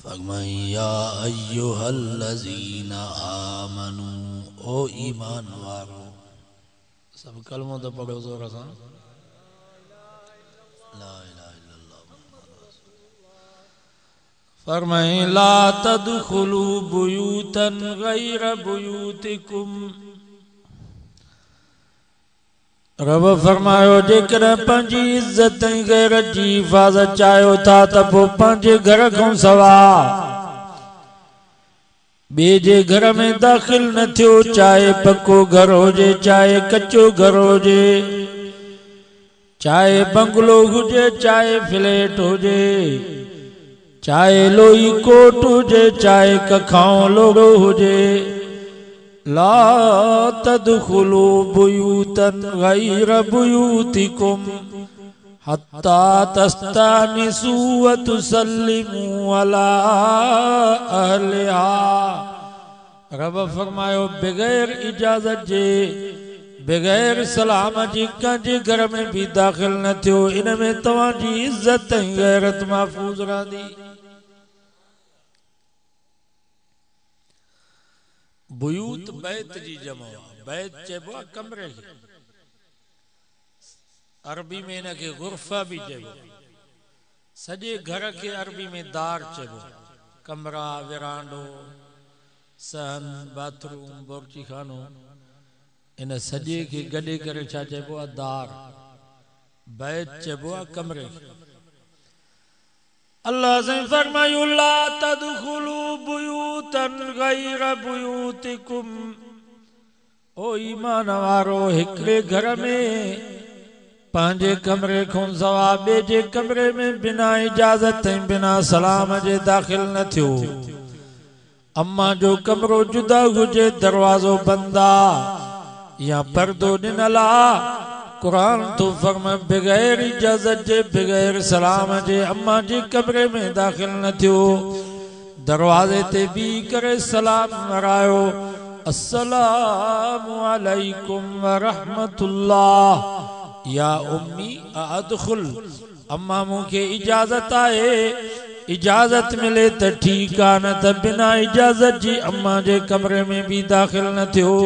फरमाया अय्युहल्लज़ीना आमनू, ओ ईमान वालो। सब कलमों तो पढ़ो जोर से। ला इलाहा इल्लल्लाह। फरमाया ला तदखुलू बुयूतन गैर बुयूतिकुम। रब फरमायो जेकर पंजी इज्जत गैरत जी हिफाजत चाहो था त पोइ पंहिंजे घर खां सवा ॿिए जे घर में दाख़िल न थियो, चाहे पक्को घर हुजे चाहे कच्चो घर हुजे, चाहे बंगलो हुजे चाहे फ्लैट हुजे, चाहे लोही कोट हुजे चाहे कखाओ लोड़ो हुजे। ला तदखुलू बुयूतन गैर बुयूतिकुम हत्ता तस्तानिसू व तुसल्लिमू अला अहलिहा। रब फरमायो बगैर इजाजत जे बगैर सलाम जी कंहिंजे घर में भी दाखिल न थियो, इन में तव्हांजी इज्जत ऐं गैरत महफूज रहंदी। बुयूत बैत जी जमा, बैत चइबो आहे कमरे खे, अरबी में इनखे गुरफा भी चइबो। सॼे घर के अरबी में दार चइबो, कमरा विरांडो सहन बाथरूम बोर्ची खानो, इन सॼे खे गॾे करे छा चइबो आहे दार। बैत चइबो आहे कमरे खे। अल्लाह से फरमायो ला तदखुलू बुयूतन गैर बुयूतिकुम, ओ ईमान वारो हिकड़े घर में पंहिंजे कमरे खां सवा ॿिए जे कमरे में बिना इजाजत ऐं बिना सलाम जे दाखिल न थियो। अम्मा जो कमरो जुदा हुजे, दरवाजो बंद आ या पर्दो ॾिनल आ, कुरान तो फरमा बगैर इजाजत जे बगैर सलाम जे अम्मा जे कमरे में दाखिल न थियो। दरवाजे ते भी करे सलाम वरायो, अस्सलामु अलैकुम व रहमतुल्लाह या उम्मी अदखुल। अम्मा मूंखे इजाजत आहे, इजाजत मिले त ठीक आ, न त बिना इजाजत जी अम्मा जे कमरे में भी दाखिल न थियो।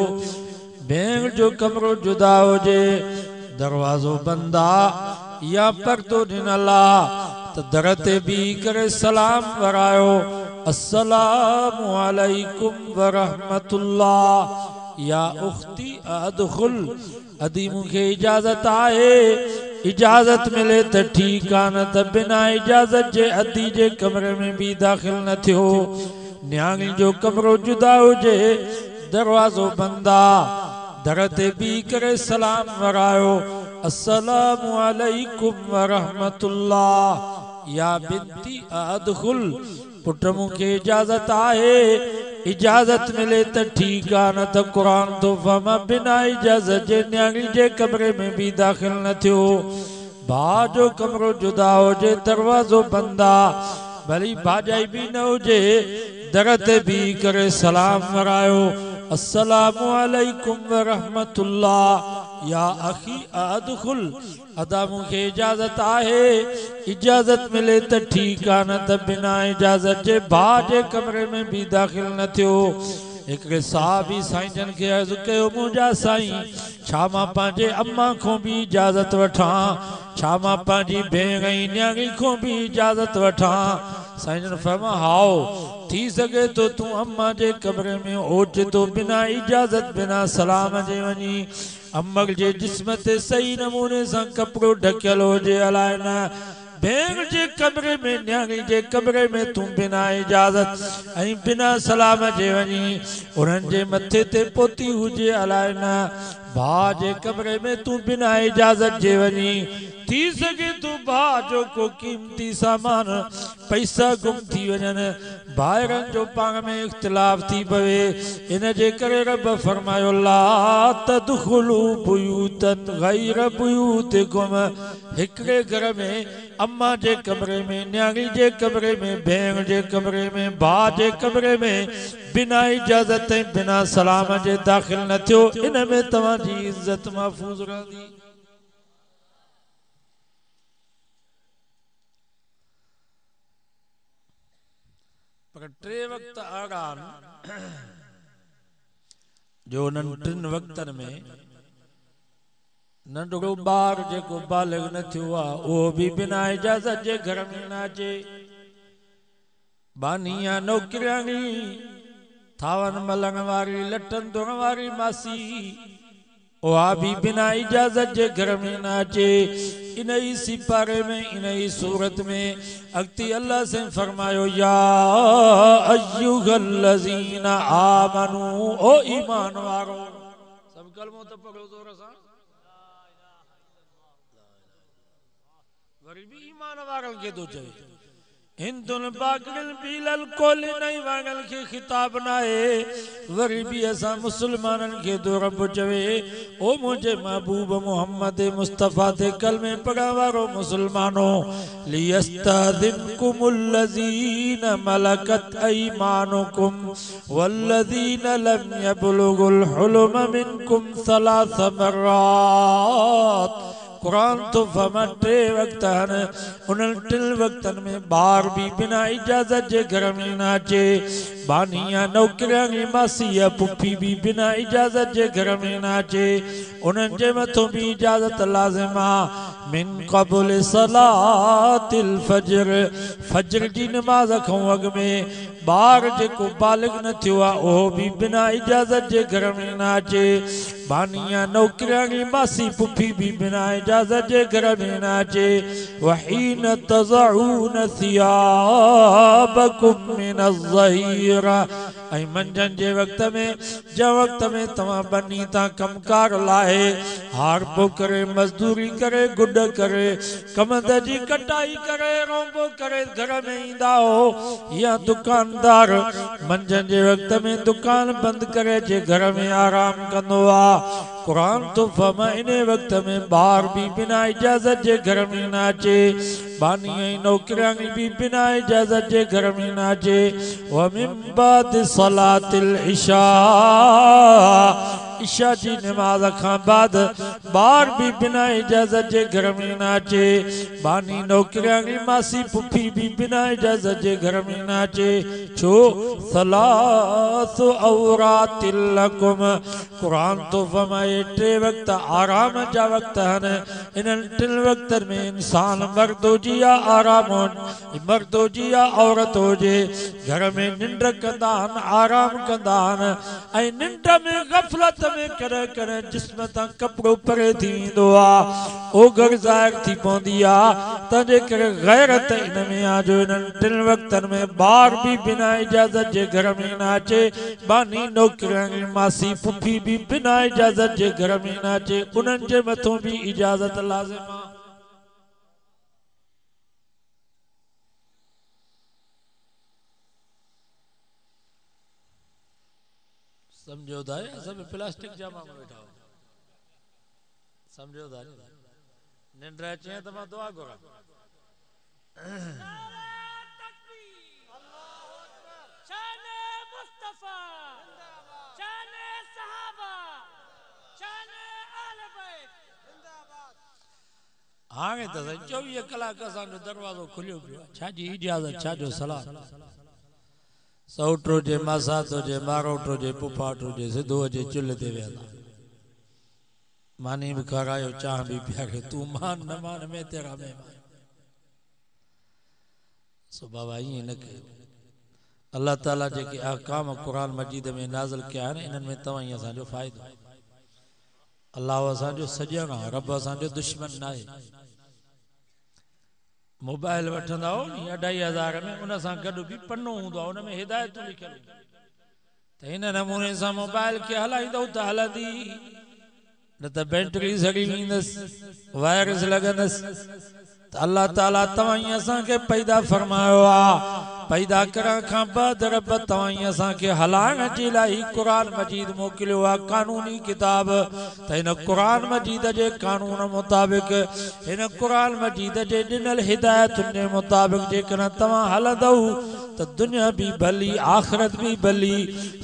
भेण जो कमरो जुदा हुजे, दरवाजो बंद आ या पर्दो ॾिनल आ त दर ते भी करे सलाम वरायो, अस्सलामु अलैकुम व रहमतुल्लाह या उख्ती अदखुल। अदी मूंखे इजाजत आहे, इजाजत मिले त ठीक आ, न त बिना इजाजत जे अदी जे कमरे में भी दाखिल न थियो। न्याणी जो कमरो जुदा हुजे, दरवाजो बंद आ, दर ते भी करे सलाम वरायो, अस्सलामु अलैकुम व रहमतुल्लाह या बिनती अदखुल। पुट मूंखे इजाजत आहे, इजाजत मिले त ठीक आ, न त कुरान तो फरमा बिना इजाजत जे न्याणी जे कमरे में भी दाखिल न थियो। भाउ जो कमरो जुदा हुजे, दरवाजो बंद आ, भली भाजाई भी न हुजे, दर ते भी करे सलाम वरायो, अस्सलामु अलैकुम व रहमतुल्लाह या अखी अदखुल। अदा मूंखे इजाजत आहे, इजाजत मिले त ठीक आ, न त बिना इजाजत जे भाउ जे कमरे में भी दाखिल न थियो। हिकिड़े साहबी साईं जन खे अर्ज़ु कयो, मुंहिंजा साईं छा मां पंहिंजे अम्मा खां भी इजाजत वठां, छा मां पंहिंजी भेण ऐं न्याणी खां भी इजाजत वठां? साईं जन फरमा हाओ, थी सके तो तूं अम्मा जे कमरे में ओचितो बिना इजाजत बिना सलाम जे वञी। अम्मा जे जिस्म ते सही नमूने सां कपिड़ो ढकियल हुजे, अलाए न भेण जे कमरे में न्याणी जे कमरे में तूं बिना इजाजत ऐं बिना सलाम जे वञी, उन्हनि जे मथे ते पोती हुजे, अलाए न भाउ जे कमरे में तूं बिना इजाजत जे वञी। थी सके तो भाउ जो को कीमती सामान पैसा गुम थी वञनि, भाइरनि जो पाण में इख्तिलाफ थी पवे, इन जे करे रब फरमायो ला तदखुलू बुयूतन गैर बुयूतिकुम। हिकड़े घर में अम्मा जे कमरे में, न्याणी जे कमरे में, भेण जे कमरे में, भाउ जे कमरे में बिना इजाजत ऐं बिना सलाम जे दाखिल न थियो। इन में तव्हांजी इज्जत महफूज रहंदी। पर 3 वक्त आड़ान जो उन्हनि 3 वक्तनि में नंढड़ो ॿार जेको बालिग न थियो आहे उहो बि बिना इजाज़त जे घर में न अचे। बानी या नौकिराणी थावन मलण वारी लटन धोइण वारी मासी उहा भी बिना इजाजत जे घर में न अचे। इन ही सिपारे में इन ही सूरत में अक्ति अल्लाह से फरमायो या अय्युहल्लज़ीना आमनू ओ ईमान वारो। सब कलमो तो पढ़ो जोर सां। वरी भी ईमान वारन के तो चवे हिंदुन बागल बीलल कोल नहीं वागल के खिताब नाए। वरी भी असा मुसलमानन के दो रब चवे ओ मुझे महबूब मोहम्मद मुस्तफा ते कलमे पढ़ा वारो मुसलमानो लियस्तादिनकुमुल लज़ीन मलकत ऐमानुकुम वल्लज़ीन लम यबलुगुल हुलम मिनकुम सलास मर्रात। कुरान तो फरमा 3 वक्त हैं उन 3 वक्तन में बार भी बिना इजाजत जे घर में ना अचे। बानिया नौकरानी मासी या पुफी भी बिना इजाजत जे घर में ना अचे। उन्हनि जे मथों भी इजाजत लाज़िम आ मिन क़बुल सलातिल फज्र। फज्र जी नमाज खां अॻु में बार जेको बालिग न थियो आहे उहो भी बिना इजाजत जे घर में ना अचे। बानिया नौकरानी मासी पुफी भी बिना इजाजत जे घर में ना अचे। वहीन तज़ऊन सियाबकुम मिनज़्ज़हीरा ऐं मंझंदि जे वक्त में जंहिं वक्त में तव्हां बनी था कमकार लाहे हारबो करे मजदूरी करे गुड करे कमंद जी कटाई करे रोंबो करे घर में ईंदा हो या दुकानदार मंझंदि जे वक्त में दुकान बंद करे जे घर में आराम कंदो आ। कुरान तो फरमा इन वक्त में बार भी बिना इजाजत जे घर में ना अचे। बानी नौकरानी भी बिना इजाजत जे घर में ना अचे। व मिन बाद सलातिल इशा इशा जी नमाज खां बाद बार भी बिना इजाजत जे घर में ना अचे। बानी नौकरानी मासी पुफी भी बिना इजाजत जे घर में ना अचे। छो सलास औरातिल लकुम। कुरान तो फरमाए 3 वक्त आराम जा वक्त हैं। इन 3 वक्तन में इंसान मर्द हुजे या आराम हो मर्द हुजे या औरत हुजे घर में निंड कंदा आहिनि आराम कंदा आहिनि ऐं निंड में गफ़लत में करे करे जिस्म तां कपिड़ो परे थी वेंदो आहे ओघर ज़ाहिर थी पवंदी आहे। तंहिंजे करे गैरत इन में आहे जो इन्हनि 3 वक्तनि में ॿार भी बिना इजाज़त जे घर में न अचे। बानी नौकरानी मासी पुफी भी बिना इजाज़त जे घर में न अचे। उन्हनि जे मथों भी इजाज़त लाज़िम आहे। समझो था सब प्लास्टिक जामा में बैठा हो समझो था निंड अचे तो मां दुआ करा हाणे त 24 कलाक असांजो दरवाज़ो खुलियो पियो छा जी इजाज़त छा जो सलाह सौट हुजे मासात हुजे मारोट हुजे पुफाट हुजे सिधो हुजे चुल्ह ते विया मानी भी खारायो चाह भी पियारे तू मान न मान में तेरा मेहमान सो बाबा ये न के अल्लाह ताला जेके अहकाम कुरान मजीद में नाज़िल किया आहिनि इन्हनि में तव्हां असांजो फ़ाइदो अल्लाह असांजो सॼण आहे रब असांजो दुश्मन न आहे। मोबाइल वठंदा हो 2500 में उन सां गॾु बि पन्नो हूंदो आहे उन में हिदायतूं लिखियल त हिन नमूने सां मोबाइल खे हलाईंदव त हलंदी न त बैटरी सड़ी वेंदसि वायरस लॻंदसि त अल्लाह ताला तव्हां असांखे पैदा फरमायो आहे पैदा करण खां बाद रब तव्हां असांखे हलाइण जे लाइ क़ुरान मजीद मोकिलियो आहे कानूनी किताब त हिन क़ुरान मजीद जे कानून मुताबिक़ हिन क़ुरान मजीद जे ॾिनल हिदायतुनि जे मुताबिक़ जेकॾहिं तव्हां हलंदव त दुनिया भी भली आख़िरत भी भली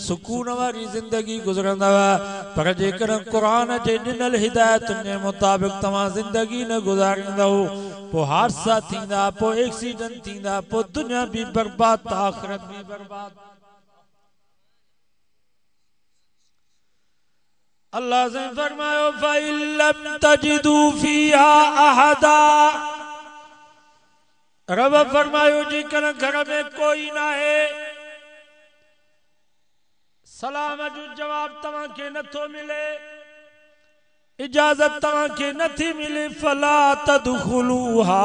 सुकून वारी ज़िंदगी गुज़रंदव। पर जेकॾहिं क़ुरान जे ॾिनल हिदायतुनि जे मुताबिक़ तव्हां ज़िंदगी न गुज़ारींदव पो हादसा थींदा, पो एक्सीडेंट थींदा, पो दुनिया भी बर्बाद त आखिरत भी बर्बाद। अल्लाह से फरमायो फ़इल्लम तजिदू फ़ीहा अहदा, रब फरमायो जी कर घर में कोई ना है, सलाम जो जवाब तवा के नथो मिले, इजाजत तवा के नथी मिले, फला तदखुलूहा,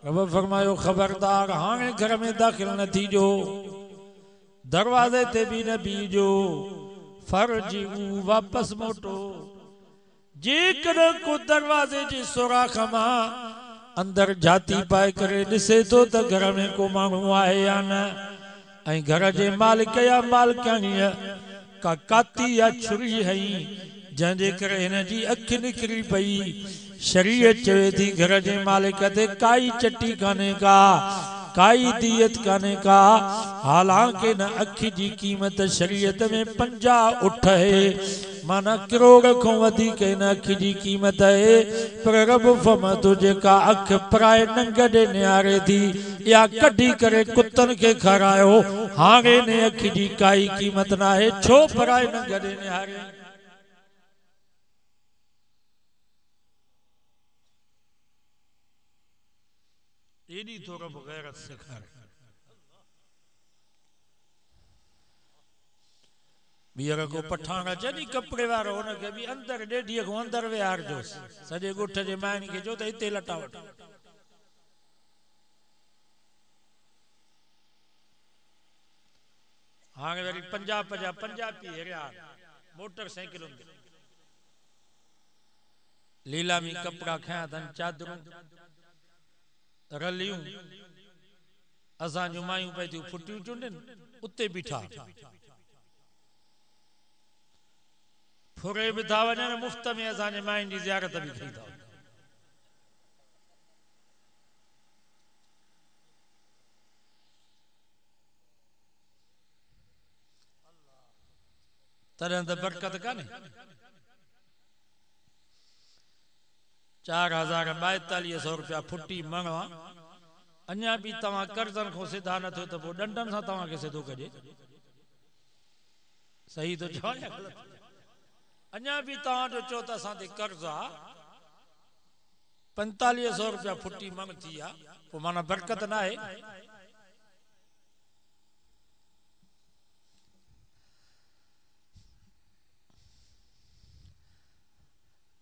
रब फरमायो खबरदार हाणे घर में दाखिल न थीजो, दरवाजे ते भी न बीजो, फरजिऊ वापस मोटो। जेकर को दरवाजे जे सुराख मां अंदर जाती पाए करे ॾिसे तो त घर में को माण्हू आहे या न, ऐं घर जे मालिक या मालिकाणीअ का काती या छुरी हई जंहिंजे करे हिन जी अख निकिरी पई, शरीयत चवे थी घर जे मालिक ते काई चटी काने का, काई दियत काने का, हालांकि न अखि जी कीमत शरीयत में 50 उठ है, माना करोड़ को वधीक न अखि जी कीमत है, पर रब फरमातो जेका अख पराए नंग ॾे निहारे थी या कढी करे कुतन के खारायो, हाणे ने अखि जी काई कीमत ना है, छो पराए नंग ॾे निहारे। एडी तो रब गैरत सिखारे। बीहर को पठान जॾहिं कपिड़े वारो हुनखे बि अंदर ॾेढीअ खां अंदर विहारजोसि, सॼे ॻोठ जे माइनि खे चओ त हिते लटा वठ। हाणे वरी 50 पी हेरिया मोटरसाइकिलुनि ते लीलामी कपिड़ा खया अथनि, चादरूं रलियूं, असां जूं मायूं पई थियूं फुटियूं चुंडनि, उते बीठा फुरे भी था वञनि, मुफ्त में असांजे माइन जी ज़ियारत भी कई था। तॾहिं त बरकत कान्हे। 4,4200 रुपया फुटी मणवा, अञा भी तव्हां कर्जन को सिधा न थियो त पोइ डंडन सां तव्हां खे सिधो कजे। सही तो चवां या ग़लत? अञा भी तव्हां जो चओ त असां ते कर्ज आहे, 4500 रुपया फुटी मण थी आहे, पोइ माना बरकत न आहे।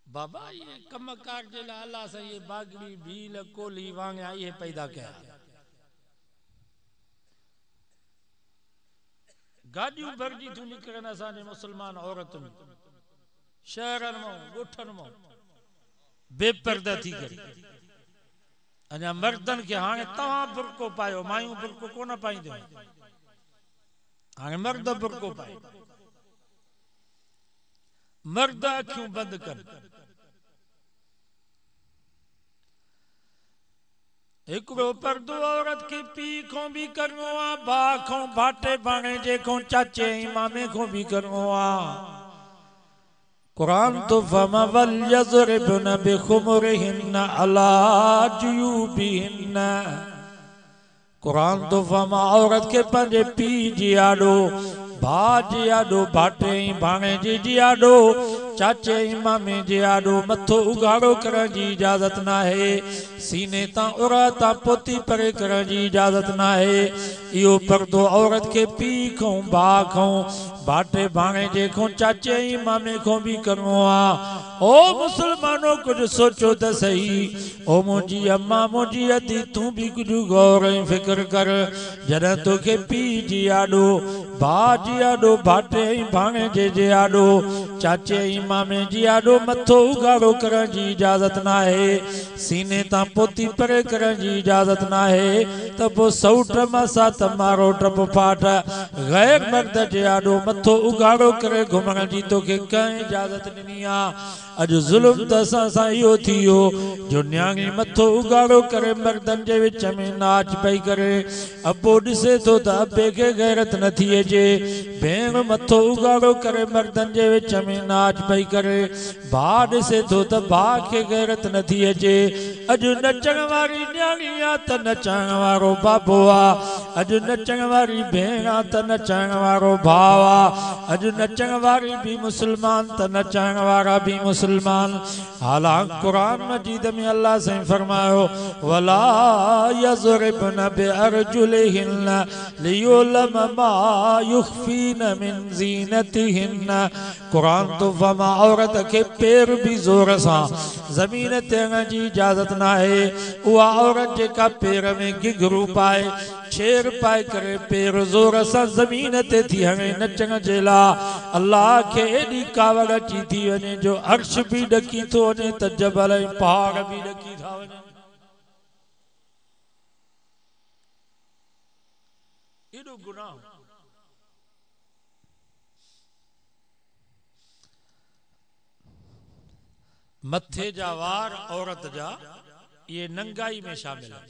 बाबा ये कमकार जे लाइ अल्लाह सां ये बागड़ी भील कोली वांगिया ये पैदा कया, गाड़ियों भरजी थियूं निकिरनि असांजे मुसलमान औरतुनि, शहरनि मां ॻोठनि मां बेपर्दा थी करे। अञा मर्दनि खे हाणे तव्हां बुरको पायो, मायूं बुरको कोन पाईंदियूं, हाणे मर्द बुरको पाए, मर्द अखियूं बंदि कनि। हिकिड़ो पर्दो औरत के पी को भी करिणो आहे, भाउ को भाटे भाणे को चाचे मामे को भी करिणो आहे। कुरान तो फमा वल यज़रिबन बिखुमुरिहिन अला जुयूबिहिन, कुरान तो फमा औरत के पंहिंजे पी जी आॾो, भाउ जी आॾो, भाटे भाणे जी आॾो, चाचे मामे जे आॾो मथो उघाड़ो करण जी इजाज़त न आहे, सीने तां उरा तां पोती परे करण जी इजाज़त न आहे। इहो पर्दो औरत के पी को, भाउ को, भाटे भाणे जे को, चाचे मामे को भी करिणो आहे। ओ मुसलमानो कुछ सोचो त सही, ओ मुंहिंजी अम्मा मुंहिंजी अदी तूं भी कुछ गौर ऐं फिक्र कर। जॾहिं तोखे पी जी आॾो, भाउ जी आॾो, भाटे भाणे जे आॾो, चाचे मामे जी आॾो मथो उघाड़ो करण जी इजाज़त न आहे, सीने तां पोती परे करण जी इजाज़त न आहे, त पोइ सौट मासा त मारो टप फाट गैर मर्द जे आॾो मथो उघाड़ो करे घुमण जी तोखे कंहिं इजाज़त ॾिनी आहे। अॼु ज़ुल्म त असां सां इहो थी वियो जो न्याणी मथो उघाड़ो करे मर्दनि जे विच में नाच पई करे, अबो ॾिसे थो त अबे खे गैरत नथी अचे, भेण मथो उगाड़ो करे मर्दन जे विच में नाच पई करे भाउ ॾिसे थो त भाउ खे गैरत नथी अचे अॼु नचण वारी न्याणी आहे त नचाइण वारो बाबो आहे अॼु नचण वारी भेण आहे त नचाइण वारो भाउ आहे अॼु नचण वारी भी मुसलमान त नचाइण वारा भी मुसलमान हालांकि कुरान मजीद में अल्लाह से फरमायो वला यज़रिबन बिअरजुलिहिन लियुलम मा युखफीन मिन ज़ीनतिहिन कुरान तो फरमा औरत के पैर भी जोर सां ज़मीन ते हणण जी इजाज़त न आहे उहा औरत जेका पैर में घिघरू पाए छेर पाए करे पैर जोर सां ज़मीन ते थी हणे नचण जे लाइ अल्लाह खे एॾी कावड़ अची थी वञे जो अर्श भी ॾकी थो वञे त जबल ऐं पहाड़ भी ॾकी था वञनि एॾो गुनाह मथे जा वार औरत जा ये नंगाई में शामिल है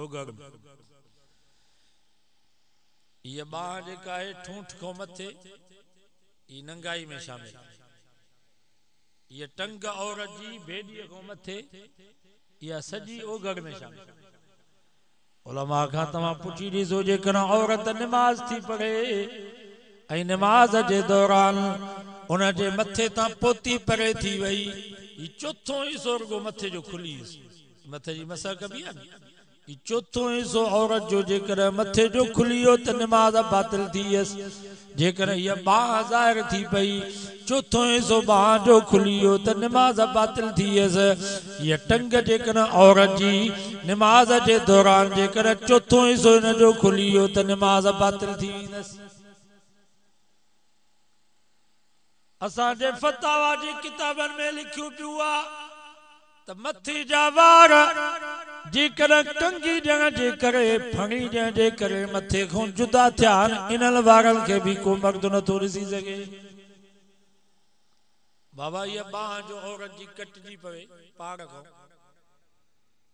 ओगड़ ये बाह जेका है ठूंठ को मथे ये नंगाई में शामिल ये टंग औरत जी भेड़िए को मथे या सजी ओगड़ में शामिल उलमा खां तव्हां पुछी ॾिसो जेकर औरत नमाज थी पढ़े ऐं नमाज जे दौरान उन जे मथे तां पोती परे थी वई ही चौथों हिस्सो रुगो मथे जो खुली मथे जी मसा कबी आहे ही चौथों हिस्सो औरत जो जेकर मथे जो खुलियो त नमाज बातिल थी वियसि जेकर हीअ बाह ज़ाहिर थी पई चौथों हिस्सो बाह जो खुलियो त नमाज बातिल थी वियसि हीअ टंग जेकर औरत जी नमाज जे दौरान जेकर चौथों हिस्सो हिन जो खुलियो त नमाज बातिल थी वेंदसि असांजे फतावा जी किताबनि में लिखियो पियो आहे त मथे जा वार जेकर कंगी ॾियण जे करे फणी ॾियण जे करे मथे खां जुदा थिया आहिनि इन्हनि वारनि खे बि को मर्द नथो ॾिसी सघे बाबा इहा बाह जो औरत जी कटिजी पवे पाड़ खां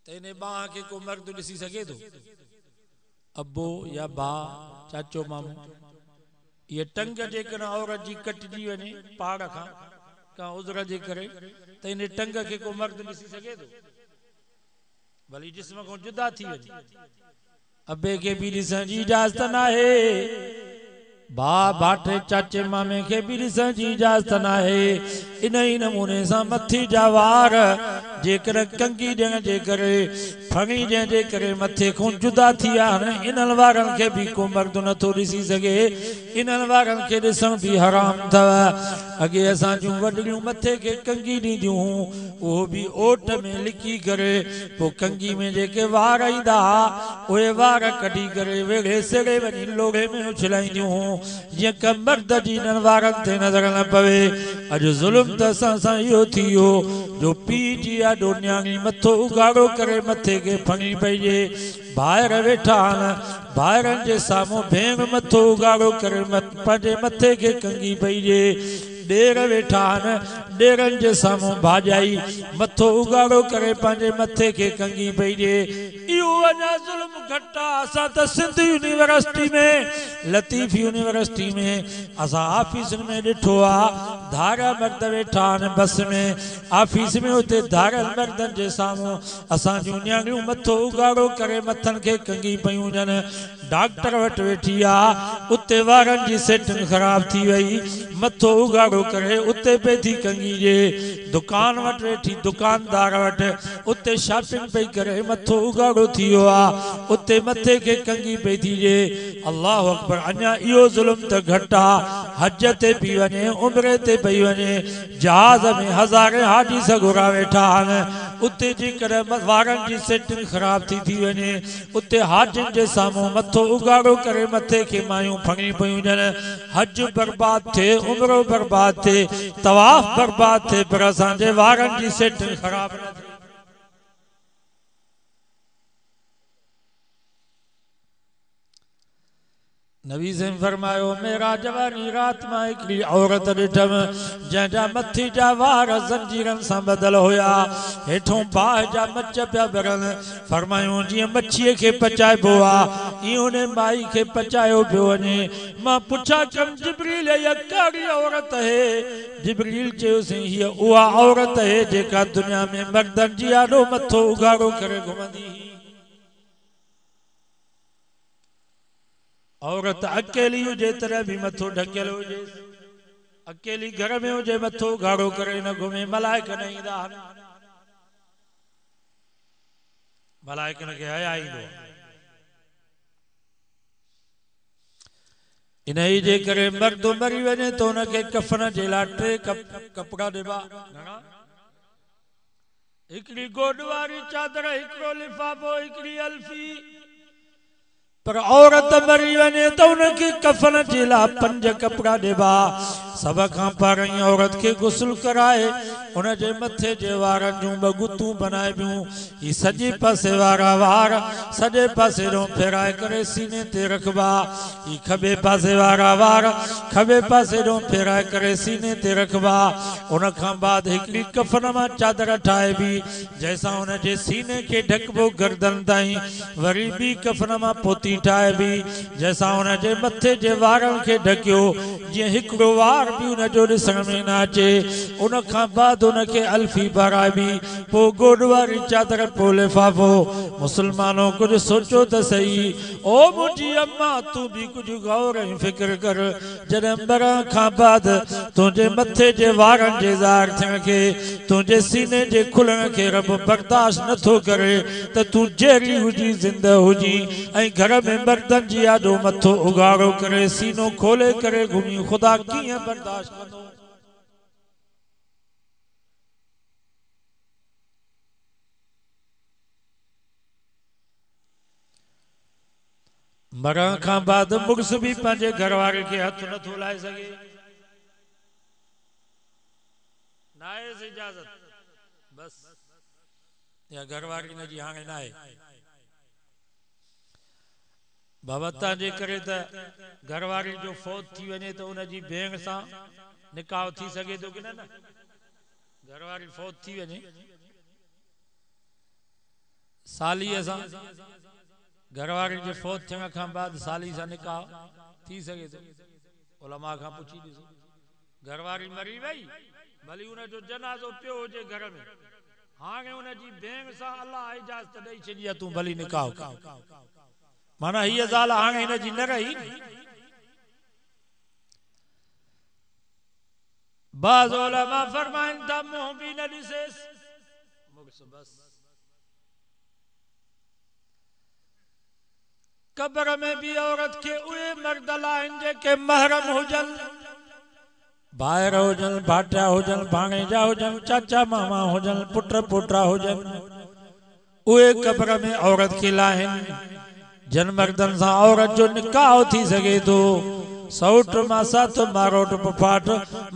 त इन बाह खे को मर्द ॾिसी सघे थो अबो या भाउ चाचो मामू ये टंग जेकर औरत जी कटिजी वञे पहाड़ खां का उज़र जे करे त इन टंग खे को मर्द ॾिसी सघे थो भली जिस्म खां जुदा थी वञे अबे खे बि ॾिसण जी इजाज़त न आहे भाउ भाटे चाचे मामे खे बि ॾिसण जी इजाज़त न आहे इन ई नमूने सां मथे जा वार जेकर कंगी ॾियण जे करे फणी ॾियण जे करे मथे खां जुदा थी विया आहिनि इन्हनि वारनि खे बि को मर्द नथो ॾिसी सघे इन्हनि वारनि खे ॾिसण बि हराम अथव अॻे असां जूं वॾड़ियूं मथे खे कंगी ॾींदियूं हुयूं उहो बि ओट में लिकी करे पोइ कंगी में जेके वार ईंदा उहे वार कढी करे वेड़े सेड़े वञी लोड़े में उछलाईंदियूं हुयूं जीअं क मर्द जी इन्हनि वारनि ते नज़र न पवे अॼु ज़ुल्म त असां सां इहो थी वियो जो पीउ जी आॾो न्याणी मथो उगाड़ो करे मथे खे फणी पइजे ॿाहिरि वेठा आहिनि ॿाहिरनि जे साम्हूं भेण मथो उगाड़ो करे पंहिंजे मथे खे कंगी पइजे ॾेर वेठा आहिनि ॾेरनि जे साम्हूं भाॼाई मथो उगाड़ो करे पंहिंजे मथे खे कंगी पइजे इहो अञा ज़ुल्म घटि आहे असां त सिंध यूनिवर्सिटी में लतीफ़ यूनिवर्सिटी में असां ऑफिसनि में ॾिठो आहे धारा मर्द वेठा आहिनि बस में ऑफिस में उते धारनि मर्दनि जे साम्हूं असां जूं न्याणियूं मथो उगाड़ो करे मथनि खे कंगी पयूं ॼण डॉक्टर वटि वेठी आहे उते वारनि जी सेटिंग ख़राब थी वई मथो उगाड़ो करे उते पई थी कंगी जे दुकान वटि वेठी दुकानदार वटि उते शॉपिंग पई करे मथो उगाड़ो थी वियो आहे उते मथे खे कंगी पई थी जे अल्लाह अकबर अञा इहो ज़ुल्म त घटि आहे हज ते पई वञे उम्रे ते पई वञे जहाज़ में हज़ारे हाजी सगुरा वेठा आहिनि उते जेकर वारनि जी सेटिंग ख़राब थी वञे उते हाजियुनि जे साम्हूं मथो उगाड़ो करे मथे खे मायूं फणी पयूं ॼण हज बर्बाद थिए उम्रो बर्बाद थिए तवाफ़ बर्बाद थिए पर असांजे वारनि जी सेटिंग ख़राब न थिए नबी से फरमायो मेरा जवानी रात में हिकिड़ी औरत ॾिठम जंहिंजा मथी जा वार ज़ंजीरनि सां बदल हुया हेठों बाह जा मच पिया भरनि फरमायूं जीअं मच्छीअ खे पचाइबो आहे ईअं उन माई खे पचायो पियो वञे मां पुछा कम जिब्रील इहा कहिड़ी औरत है जिब्रील चयोसीं हीअ उहा औरत है जेका दुनिया में मर्दनि जी आॾो मथो उघाड़ो करे घुमंदी हुई औरत अकेली हुजे तरह भी मथो ढकियल हुजे अकेली घर में हुजे मथो उघाड़ो करे न घुमे मलाइका न ईंदा मलाइकनि खे हया ईंदो इन ई जे करे मर्द मरी वञे तो उनखे कफन जे लाइ 3 कपड़ा ॾिबा हिकिड़ी गोॾ वारी चादर हिकिड़ो लिफाफो हिकिड़ी अल्फी पर औरत मरी वञे तो उनखे कफन जे लाइ 5 कपड़ा ॾिबा सब खां पहिरीं औरत खे गुस्ल कराए उनजे मथे जे वारनि जूं 2 गुतूं बनाइबियूं ही सॼे पासे वारा वार सॼे पासे ॾों फेराए करे सीने ते रखबा ही खॿे पासे वारा वार खॿे पासे ॾों फेराए करे सीने ते रखबा उन खां बाद हिकिड़ी कफन मां चादर ठाहिबी जंहिंसां उनजे सीने खे ढकबो गर्दन ताईं वरी ॿी कफन मां पोती ठाहिबी जैसा उनजे मथे जे वारनि खे ढकियो जीअं हिकिड़ो वार बि उनजो ॾिसण में न अचे उन खां बाद उनखे अल्फी भराइबी पोइ गोॾ वारी चादर पोइ लिफाफो मुसलमानों कुझु सोचो त सही ओ मुंहिंजी अम्मा तूं बि कुझु गौर ऐं फिक्र कर जॾहिं मरण खां बाद तुंहिंजे मथे जे वारनि जे ज़ाहिर थियण खे तुंहिंजे सीने जे खुलण खे रब बर्दाश्त नथो करे त तूं जहिड़ी हुजी ज़िंदह हुजी ऐं घर में मर्दनि जी आॾो मथो उघाड़ो करे सीनो खोले करे घुमी ख़ुदा कीअं बर्दाश्त कंदो मरण खां बाद मुड़ुस भी पंहिंजे घर वारे खे हथ नथो लाए सघे नाहेस इजाज़त बस या घर वारी न जी हाणे नाहे बाबा जे करे त घरवारी जो फौत थी वञे तो उनजी भेण सां निकाह थी सके तो कि न घरवारी फौत थी वञे साली सां घरवारी जे फौत थियण खां बाद साली सां निकाह थी सके तो उलमा खां पुछी ॾिसो घरवारी मरी वई भली उनजो जनाज़ो पियो हुजे घर में हाणे उनजी भेण सां अल्लाह इजाज़त ॾेई छॾी तूं भली निकाह कर माना हीअ ज़ाल हाणे हिन जी न रही बाज़ उलमा फरमाइनि था मुंहुं बि न ॾिसेस बस कब्र में भी औरत के उहे मर्द लाइन जेके महरम हुजन भाइर हुजन भाटिया हुजन भाणेजा हुजन चाचा मामा हुजन पुट पोटा हुजन उहे कब्र में औरत के लाइन जन मर्दन सां औरत जो निकाह थी सके तो सौट मासा तो मारोट पपाट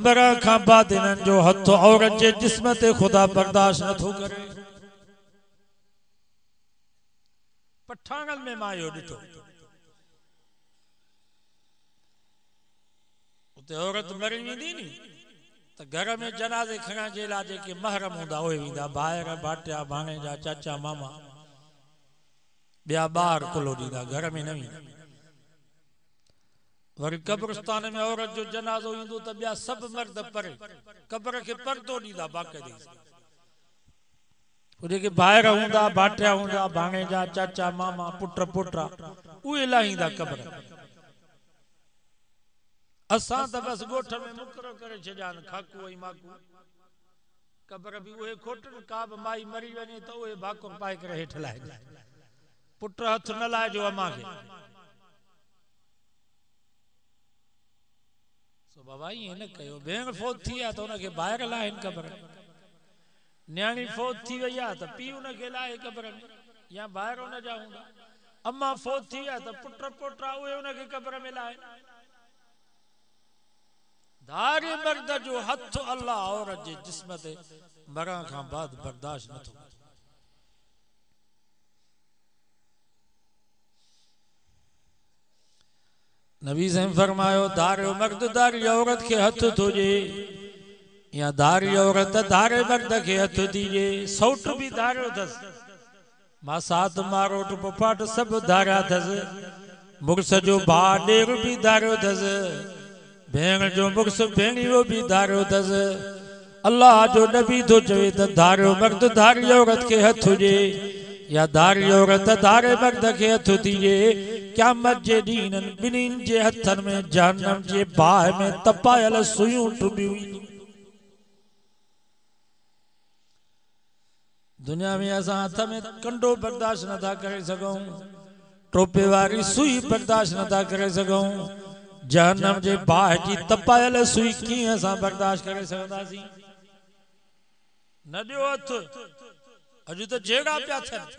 मरण खां बाद इन्हनि जो हथ औरत जे जिस्म ते खुदा बर्दाश्त नथो करे पठाणनि में मां इहो ॾिठो उते औरत मरी वेंदी नी त घर में जनाज़े खणण जे लाइ जेके महरम हूंदा उहे वेंदा भाइर भाटिया भाणेजा चाचा मामा ॿिया ॿार कुलो ॾींदा घर में न वेंदा वरी कब्रिस्तान में औरत जो जनाज़ो ईंदो त ॿिया सभु मर्द परे कब्र खे परदो ॾींदा बाक़ाइदे जेके भाइर हूंदा भाटिया हूंदा भाणेजा चाचा मामा पुट पोटा उहे लाहींदा कब्र असां त बस ॻोठ में मुकरो करे छॾिया खाकू ऐं माकू कब्र बि उहे खोटनि का बि माई मरी वञे त उहे भाकुर पाए करे हेठि लाहे पुट हथ न लाइजो अम्मा खे सो बाबा ईअं न कयो भेण फौत थी आहे त उनखे ॿाहिरि लाहिनि कब्र न्याणी फौत थी वई आहे त पीउ उनखे लाहे कब्र में या ॿाहिरि उनजा हूंदा अम्मा फौत थी आहे त पुट पोटा उहे उनखे कब्र में लाहिनि धारे मर्द जो हथ अल्लाह औरत जे जिस्म ते मरण खां बाद बर्दाश्त नथो नबी साईं फरमायो धारियो मर्द धारी औरत के हथ थोजे या धारी औरत धारे मर्द के हथ दीजे। सौट भी धारियो थस, मां सात मारोट पुफाट सब धारिया थस। मुड़स जो भाउ ॾेर भी धारियो थस, भेण जो मुड़स भेणियो भी धारियो थस। अल्लाह जो नबी तो चवे त धारियो मर्द धारी औरत के हथ हुजे या धारी औरत धारे मर्द के हथ दीजे। क़यामत जे ॾींहं ॿिन्हिनि जे हथनि में जहन्नम जे बाहि में तपायल सुयूं टुबियूं। दुनिया में असां हथ में कंडो बर्दाश्त नथा करे सघूं, टोपे वारी सुई बर्दाश्त नथा करे सघूं। जहन्नम जे बाहि जी तपायल सुई कीअं असां बर्दाश्त करे सघंदासीं? न ॾियो हथ। अॼु त जहिड़ा पिया थियनि,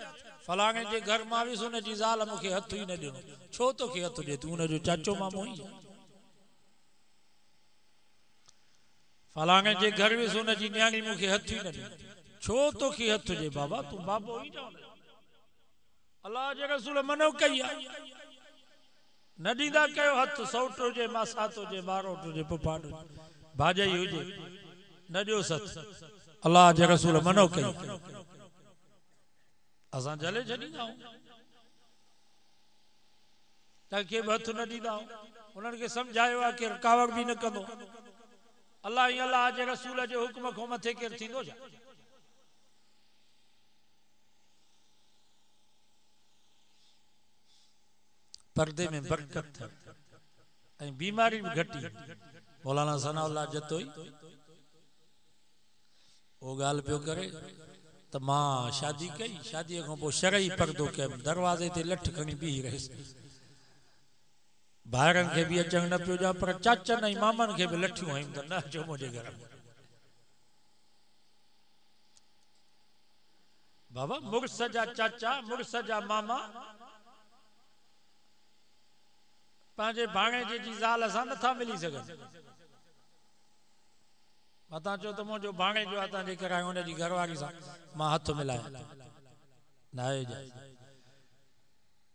फलाणे जे घर मां बि हुन जी ज़ाल मूंखे हथ ई न ॾिनो। छो तोखे हथ ॾिए? तूं हुनजो चाचो मामो ई। फलाणे जे घर बि हुन जी न्याणी मूंखे हथ ई न ॾिनो। छो तोखे हथ ॾिए? बाबा तूं बाबो ई न। अल्लाह जे रसूल मनो कई आहे, न ॾींदा कयो हथ। सौट हुजे, मासात हुजे, बारोट हुजे, पुफाट हुजे, भाॼाई हुजे, न ॾियो हथ। अल्लाह जे रसूल मनो कई। असां जले छॾींदा आहियूं, कंहिंखे बि हथ न ॾींदा आहियूं। उन्हनि खे सम्झायो आहे कि रुकावट बि न कंदो। अल्लाह ई अल्लाह जे रसूल जे हुक्म खां मथे केरु थींदो छा? पर्दे में बरकत ऐं बीमारी भी घटी। मौलाना सनाउल्लाह जतोई वो गाल पियो करे त मां शादी कई, शादी खां पोइ शरई पर्दो कयमि, दरवाज़े ते लठ खणी बीही रहियसि। भाइरनि खे बि अचणु न पियो ॾियां, पर चाचनि ऐं मामनि खे बि लठियूं हयूं त न अचो मुंहिंजे घर में। बाबा मुड़स जा चाचा, मुड़स जा मामा पंहिंजे भाणेजे जी ज़ाल सां नथा मिली सघनि। मतां चओ त मुंहिंजो भाणे जो आहे, तव्हां जेकर हुनजी घरवारी सां मां हथ मिलाया न आहे।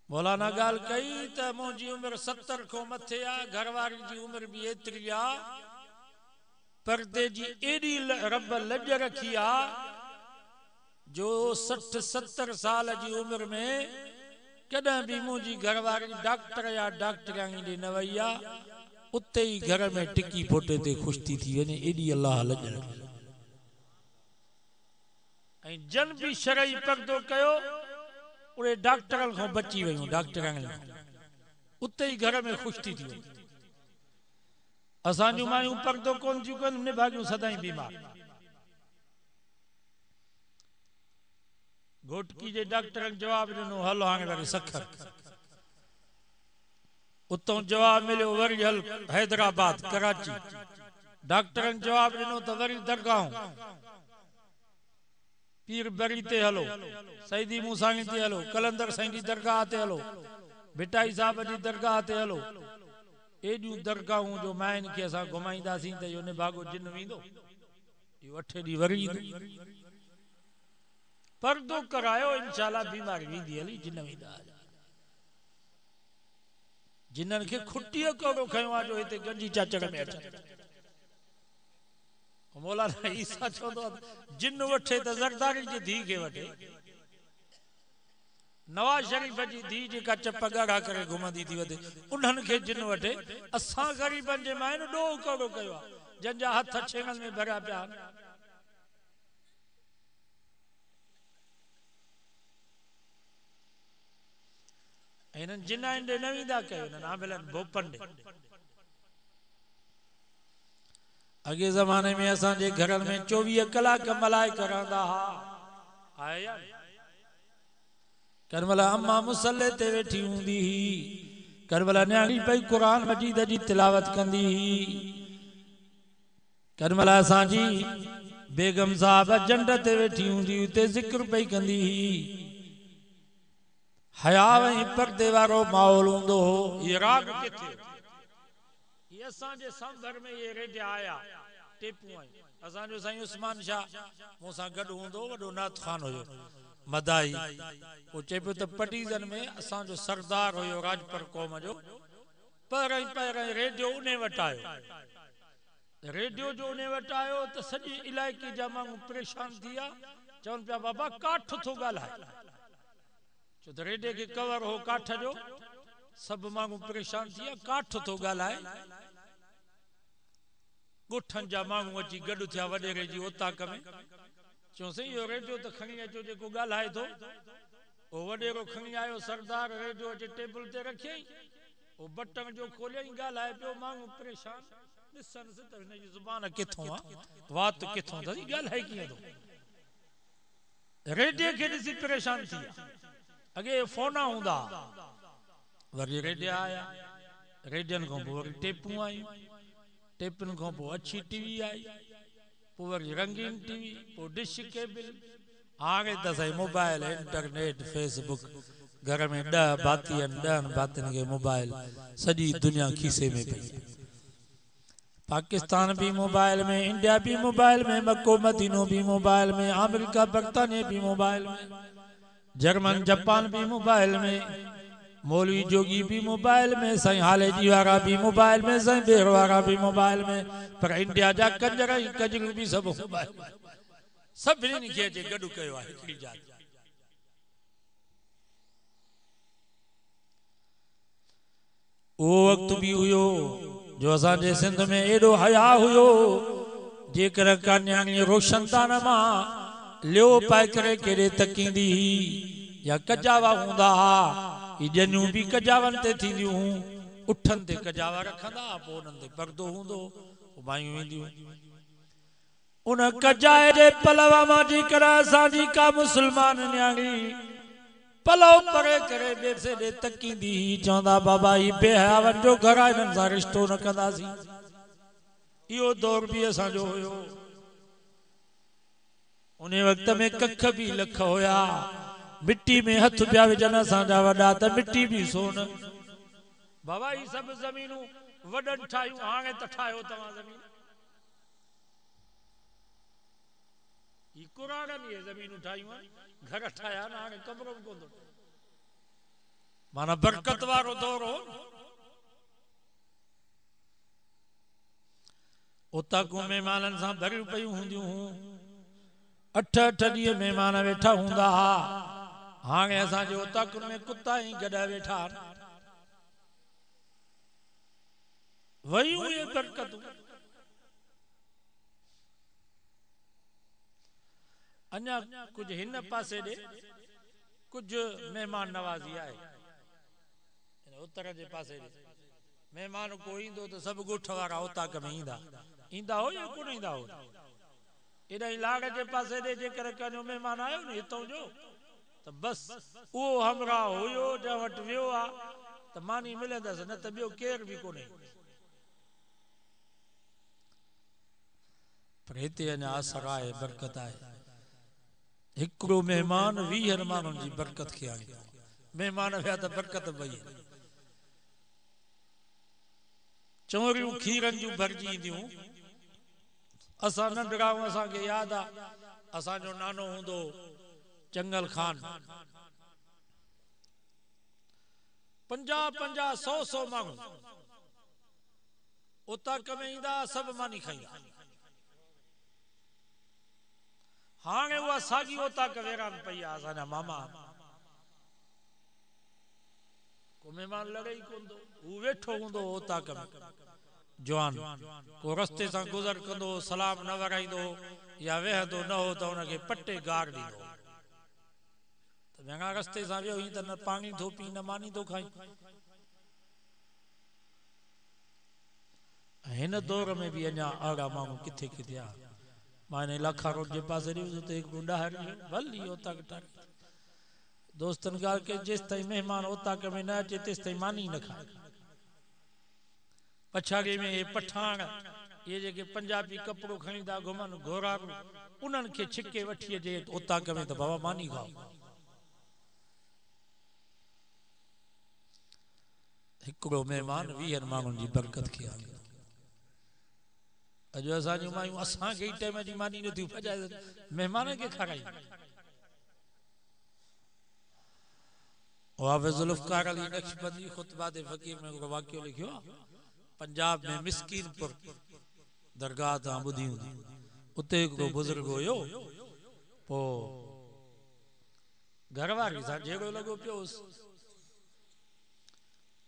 मौलाना ॻाल्हि कई त मुंहिंजी उमिरि 70 खां मथे आहे, घरवारी जी उमिरि बि एतिरी आहे, पर्दे जी एॾी रब लॼ रखी आहे जो 60-70 साल जी उमिरि में कॾहिं बि मुंहिंजी घरवारी डॉक्टर या डॉक्टराणी ॾे न वई आहे, उते ई घर में टिकी फोटे ते ख़ुशि थी वञे। एॾी अल्लाह लॼ रखी। ऐं जन बि शरई पर्दो कयो, उहे डॉक्टरनि खां बची वयूं, डॉक्टराणी उते ई घर में ख़ुशि थी वञे। असां जूं मायूं पर्दो कोन थियूं कनि, निभागियूं सदाईं बीमार। घोटकी जे डॉक्टरनि जवाब ॾिनो, हलो हाणे वरी सखर। उतों जवाब मिलियो वरी हल हैदराबाद, कराची। डॉक्टरनि जवाब ॾिनो त वरी दरगाहों, पीर बरी ते हलो, सईदी मूसाणी ते हलो, कलंदर साईं जी दरगाह ते हलो, भिटाई साहब जी दरगाह ते हलो। एॾियूं दरगाहूं जो माइनि खे असां घुमाईंदासीं त इहो निभागो जिन वेंदो, इहो 8 ॾींहं वरी ईंदो। पर्दो करायो, इंशाअल्लाह बीमारी वेंदी हली, जिन वेंदा। जिन्हनि खे खुटीअ कोड़ो खयो आहे जो हिते गंजी चाचड़ में अचे। मौलाना ईसा चवंदो आहे जिन वठे त ज़रदारी जी धी खे वठे। नवाज शरीफ जी धी जेका चप ॻाढ़ा करे घुमंदी थी वधे, उन्हनि खे जिन वठे। असां ग़रीबनि जे माइनि ॾोह कोड़ो कयो आहे, जंहिंजा हथ छेणनि में भरिया पिया आहिनि। इन्हनि जिनाइनि ॾे न वेंदा कयो, इन्हनि आंबिलनि भोपनि ॾे। अॻे ज़माने में असांजे घरनि में 24 कलाक मलाइक रहंदा हा। आया करमल अम्मा मुसल्ले ते वेठी हूंदी ही, करमल न्याणी पई क़ुरान मजीद जी तिलावत कंदी ही, करमल असांजी बेगम साहब जंड ते वेठी हूंदी, उते ज़िक्र पई कंदी ही। हया ऐं पर्दे वारो माहौल हूंदो हो। ये राग किथे? ये असांजे संभर में ये रेडिया आया टेपूं आई। असांजो साईं उस्मान शाह मूंसां गॾु हूंदो, वॾो नात खान हुयो मदाई। वो चए पियो त पटीज़न में असांजो सरदार हुयो राजपर क़ौम जो, पर रेडियो उन्हें वटायो, रेडियो जो उन्हें वटायो तो सॼे इलाइक़े जा माण्हू परेशान थिया, चवनि पिया बाबा काठ थो ॻाल्हाए, छो त रेडियो खे कवर हो काठ जो, सभु माण्हू परेशान थिया, काठ थो ॻाल्हाए। ॻोठनि जा माण्हू अची गॾु थिया वॾेरे जी ओताक में, चयोसीं इहो रेडियो त खणी अचो जेको ॻाल्हाए थो। वो वॾेरो खणी आयो सरदार, रेडियो अची टेबल ते रखियईं, वो बटन जो खोलियईं, ॻाल्हाए पियो, माण्हू परेशान ॾिसनि त हिनजी ज़ुबान किथों आहे, वात किथों अथसि, ॻाल्हाए कीअं थो। रेडियो खे ॾिसी परेशान थी विया। अॻे फोन हूंदा, वरी रेडियो आया, रेडियनि खां पोइ वरी टेपूं आयूं, टेपुनि खां पोइ अच्छी टीवी आई, पोइ वरी रंगीन टीवी, पोइ डिश केबल, हाणे त साईं मोबाइल, इंटरनेट, फेसबुक, घर में 10 भाती आहिनि, 10 भातियुनि खे मोबाइल, सॼी दुनिया खीसे में पई। पाकिस्तान भी मोबाइल में, इंडिया भी मोबाइल में, मक्को मदीनो भी मोबाइल में, अमेरिका बरतानिया भी मोबाइल में, जर्मन जापान भी मोबाइल में, मौलवी जोगी भी मोबाइल में, साईं हाले जी वारा भी मोबाइल में, साईं बेर वारा भी मोबाइल में, पर इंडिया जा कंजर ऐं कजरियूं भी सभु मोबाइल में। सभिनी खे अचे गॾु कयो आहे हिकिड़ी जात। उहो वक़्तु बि हुयो जो असांजे सिंध में एॾो हया हुयो, जेकर का न्याणी रोशनदान मां लियो पाए करे केॾे तकींदी हुई, या कजावा हूंदा हा, ॼनियूं बि कजावनि ते थींदियूं हुयूं, उठनि ते कजावा रखंदा, पोइ उन्हनि ते पर्दो हूंदो, मायूं वेंदियूं। उन कजाए जे पलव मां जेकर असांजी का मुस्लमान न्याणी पलव परे करे ॿिए ॾे तकींदी हुई, चवंदा बाबा ही बेहयावनि जो घर आहे, हिननि सां रिश्तो न कंदासीं। इहो दौर बि असांजो हुयो। उन वक़्त में कख भी लख हुया, मिट्टी में हथ पिया विझनि असांजा वॾा, त मिट्टी भी सोन। बाबा ही सभु ज़मीनूं वॾनि ठाहियूं, हाणे त ठाहियो तव्हां ज़मीन, ही कुराननि इहे ज़मीनूं ठाहियूं आहिनि, घर ठाहिया न, हाणे कमरो बि कोन थो। माना बरकत वारो दौर हो। उताकूं महिमाननि सां भरियूं पयूं हूंदियूं हुयूं, 8-8 ॾींहं महिमान वेठा हूंदा हा। हाणे असांजे उताकुनि में कुता ई गॾा वेठा आहिनि। वयूं इहे बरकतूं। अञा कुछ हिन पासे ॾे कुछ मेहमान नवाज़ी आहे, उत्तर जे पासे ॾे मेहमान को ईंदो त सभु ॻोठ वारा उताक में ईंदा हो या कोन ईंदा हो। एॾाई लाड़ जे पासे ॾे जेकर कंहिंजो महिमान आयो न हितां जो, त बस उहो हमरा हुयो जंहिं वटि वियो आहे त मानी मिलंदसि, न त ॿियो केर बि कोन्हे। पर हिते अञा असर आहे, बरकत आहे। हिकिड़ो महिमान 20 माण्हुनि जी बरकत खे आणींदो। महिमान विया त बरकत वई। चोरियूं खीरनि जूं भरजी ईंदियूं। असां नंढड़ा असांखे यादि आहे, असांजो नानो हूंदो चंगल खान, 50-50, 100-100 माण्हू उताक में ईंदा, सभु मानी खाईंदा। हाणे उहा साॻी उताक वेरान पई आहे। असांजा मामा को महिमान लड़े ई कोन थो, हू वेठो हूंदो उताक में जवान, को रस्ते सां गुज़र कंदो, सलाम न वराईंदो या वेहंदो न हो त हुनखे पटे गार ॾींदो। त चङा रस्ते सां वियो ही त न पाणी थो पी, न मानी थो खाई। हिन दौर में बि अञा अहिड़ा माण्हू किथे किथे आहे। मां हिन लाखा रोड जे पासे ॾिठो त हिकिड़ो ॾाहर भली उताक टाके दोस्तनि ॻाल्हि के जेसि ताईं महिमान उताक में न अचे तेसि ताईं मानी न खाए। पछाड़ीअ में पठान, ये जेके पंजाबी कपिड़ो खणी था घुमनि घोरारू, उन्हनि खे छिके वठी अचे उताक में त बाबा मानी खाओ। हिकिड़ो महिमान 20 माण्हुनि जी बरकत खे आहे। अॼु असांजूं मायूं असांखे ई टाइम जी मानी नथियूं पचाए, महिमान खे खाराई। हाफिज़ ज़ुल्फ़िकार अली नक्शबंदी खुतबात फ़कीर में को वाक़ियो लिखियो पंजाब में मिस्कीनपुर दरगाह तां ॿुधी हूंदी उते हिकिड़ो बुज़ुर्ग हुयो पो घरवारी सां झेड़ो लॻो पियो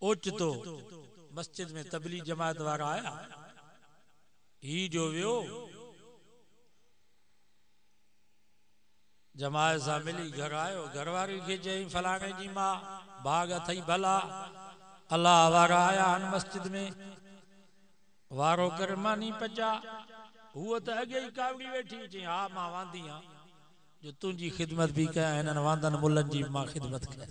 ओचितो मस्जिद में तबलीग जमात वारा आया ही जो वियो जमात सां मिली घर आयो घरवारी खे चई फलाणे जी मां भाग अथई भला अल्लाह वारा आया आहिनि मस्जिद में वारो कर मानी पचा हुआ त अॻे ई कावड़ी वेठी चई हा मां वांदी आहियां जो तुंहिंजी ख़िदमत भी कयां हिननि वांदनि मुल्लनि जी मां ख़िदमत कयां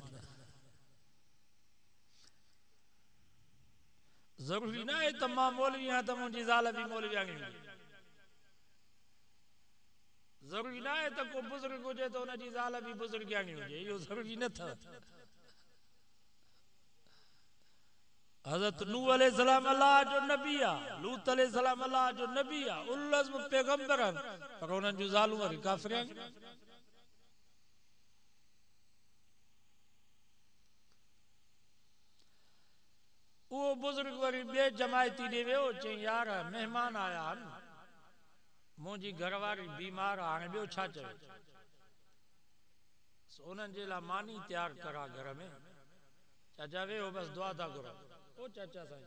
ज़रूरी न आहे त मां मौलवी आहियां त मुंहिंजी ज़ाल भी मौलवियाणी ज़रूरी न आहे त को बुज़ुर्ग हुजे त हुनजी ज़ाल भी बुज़ुर्गियाणी हुजे इहो ज़रूरी न अथव हज़रत नूह अलैहिस्सलाम अल्लाह जो नबी आहे लूत अलैहिस्सलाम अल्लाह जो नबी आहे उल अज़्म पैगंबर आहिनि पर उन्हनि जूं ज़ालूं वरी काफ़िर आहिनि वो बुजुर्ग वरी बे जमायती ॾे वियो चई यार मेहमान आया आहिनि मुंहिंजी घरवारी बीमार आहे हाणे ॿियो छा चयो उन्हनि जे लाइ मानी तयारु करा घर में चाचा वेहो बस दुआ था घुरो ओ चाचा साईं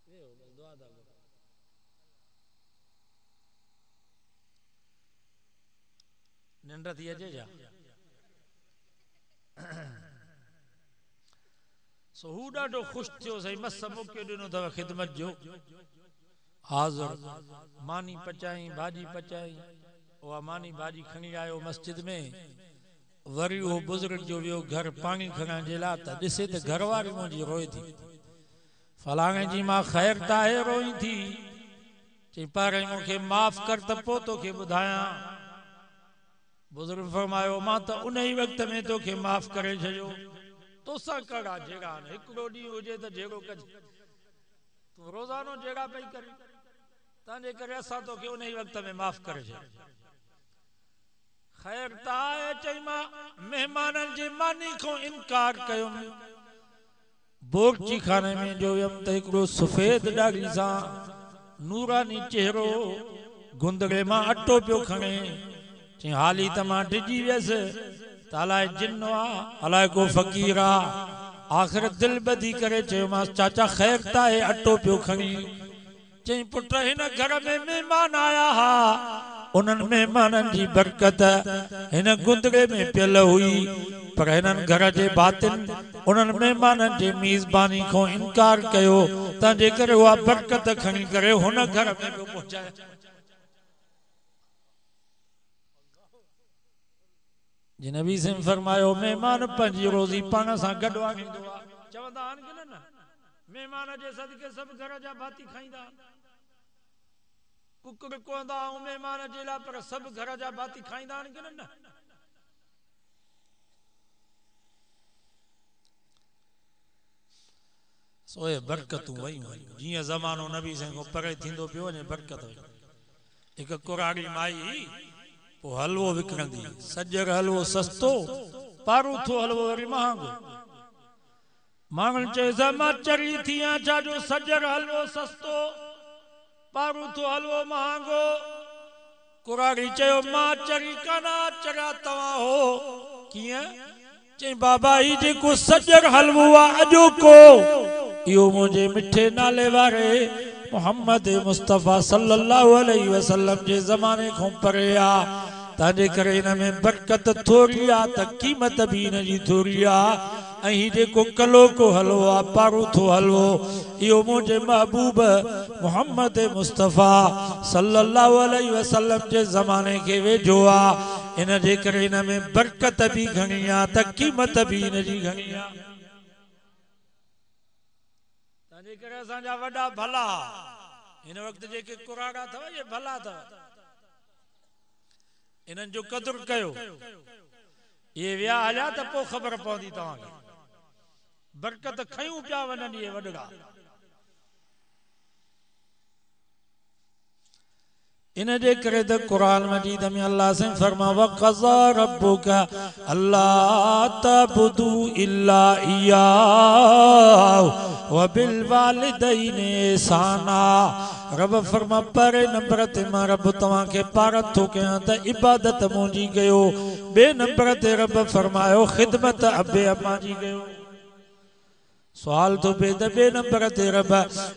वेहो बस दुआ था घुरो निंड थी अचे छा सो हू ॾाढो ख़ुशि थियो साईं मस मौक़ो ॾिनो अथव ख़िदमत जो हाज़िर मानी पचाई भाॼी पचाई उहा मानी भाॼी खणी आयो मस्जिद में वरी उहो बुज़ुर्ग जो वियो घर पाणी खणण जे लाइ त ॾिसे त घरवारी मुंहिंजी रोए थी फलाणे जी मां ख़ैर त आहे रोई थी चई पर मूंखे माफ़ कर त पोइ तोखे ॿुधायां बुज़ुर्ग फरमायो मां त उन ई वक़्त में तोखे माफ़ करे छॾियो तोसां कड़ा जहिड़ा हिकिड़ो ॾींहुं हुजे त जहिड़ो कजे तूं रोज़ानो जहिड़ा पई करे तंहिंजे करे असां तोखे उन ई वक़्त में माफ़ करे छॾियो ख़ैर त आहे चई मां महिमाननि जे मानी खां इनकार कयो बोरची खाने में जो वियमि त हिकिड़ो सफ़ेद ॾाढ़ी सां नूरानी चेहरो गुंदड़े मां अटो पियो खणे चई हाली त मां डिॼी वियसि त अलाए जिन आहे अलाए को फ़क़ीर आहे आख़िर दिलि ॿधी करे चयोमांसि चाचा ख़ैर त आहे अटो पियो खणी चई पुट हिन घर में महिमान आया हा उन्हनि महिमाननि जी बरकत हिन गुंदड़े में पियल हुई पर हिननि घर जे बातिन उन्हनि महिमाननि जे मीज़बानी खां इनकार कयो तंहिंजे करे उहा बरकत खणी करे हुन घर में पियो पहुचाए जिन नबी सिंह फरमायो महिमान पंहिंजी रोज़ी पाण सां गॾु आणींदो आहे चवंदा आहिनि कि न महिमान जे सदके सभु घर जा भाती खाईंदा कुकुर कोंदा ऐं महिमान जे लाइ पर सभु घर जा भाती खाईंदा आहिनि कि न सोए बरकतूं वयूं जीअं ज़मानो नबी सिंह खां परे थींदो पियो वञे बरकत वई हिकु कुराड़ी माई पोइ हलवो विकिणंदी सॼर हलवो सस्तो पारूथो हलवो वरी महांगो माण्हुनि चयो मां चरी थी आहियां छाजो सॼर हलवो सस्तो पारूथो हलवो महांगो कुराड़ी चयो मां चरी काना चरिया तव्हां हो कीअं चई बाबा ही जेको सॼर हलवो आहे अॼोको इहो मुंहिंजे मिठे नाले वारे मोहम्मद मुस्तफ़ा सल्लल्लाहु अलैहि वसल्लम जे ज़माने खां परे आहे तंहिंजे करे हिन में बरकत थोरी आहे त क़ीमत बि हिन जी थोरी आहे ऐं ही जेको कलो को हलवो आहे पारूथो हलवो इहो मुंहिंजे महबूब मोहम्मद मुस्तफ़ा सल्लल्लाहु अलैहि वसल्लम जे ज़माने खे वेझो आहे इन जे करे हिन में बरकत बि घणी आहे त क़ीमत बि हिन जी घणी आहे तंहिंजे करे असांजा वॾा भला हिन वक़्तु जेके कुराड़ा अथव इहे भला अथव इन्हनि जो क़दुरु कयो इहे विया हलिया त पोइ ख़बर पवंदी तव्हांखे बरकत खयूं पिया वञनि इहे वॾड़ा इन जे करे त कुरान मजीद में अल्लाह से फरमा वक़ज़ा रब्बुका अल्ला तअबुदू इल्ला इय्याहु व बिल वालिदैनि ihसाना। रब फरमा पर नंबर ते मां रब तव्हां खे पारत थो कयां त इबादत मुंहिंजी कयो। बे नंबर ते रब फरमायो ख़िदमत अबे अम्मा जी कयो। सवाल तो बे नंबर ते रब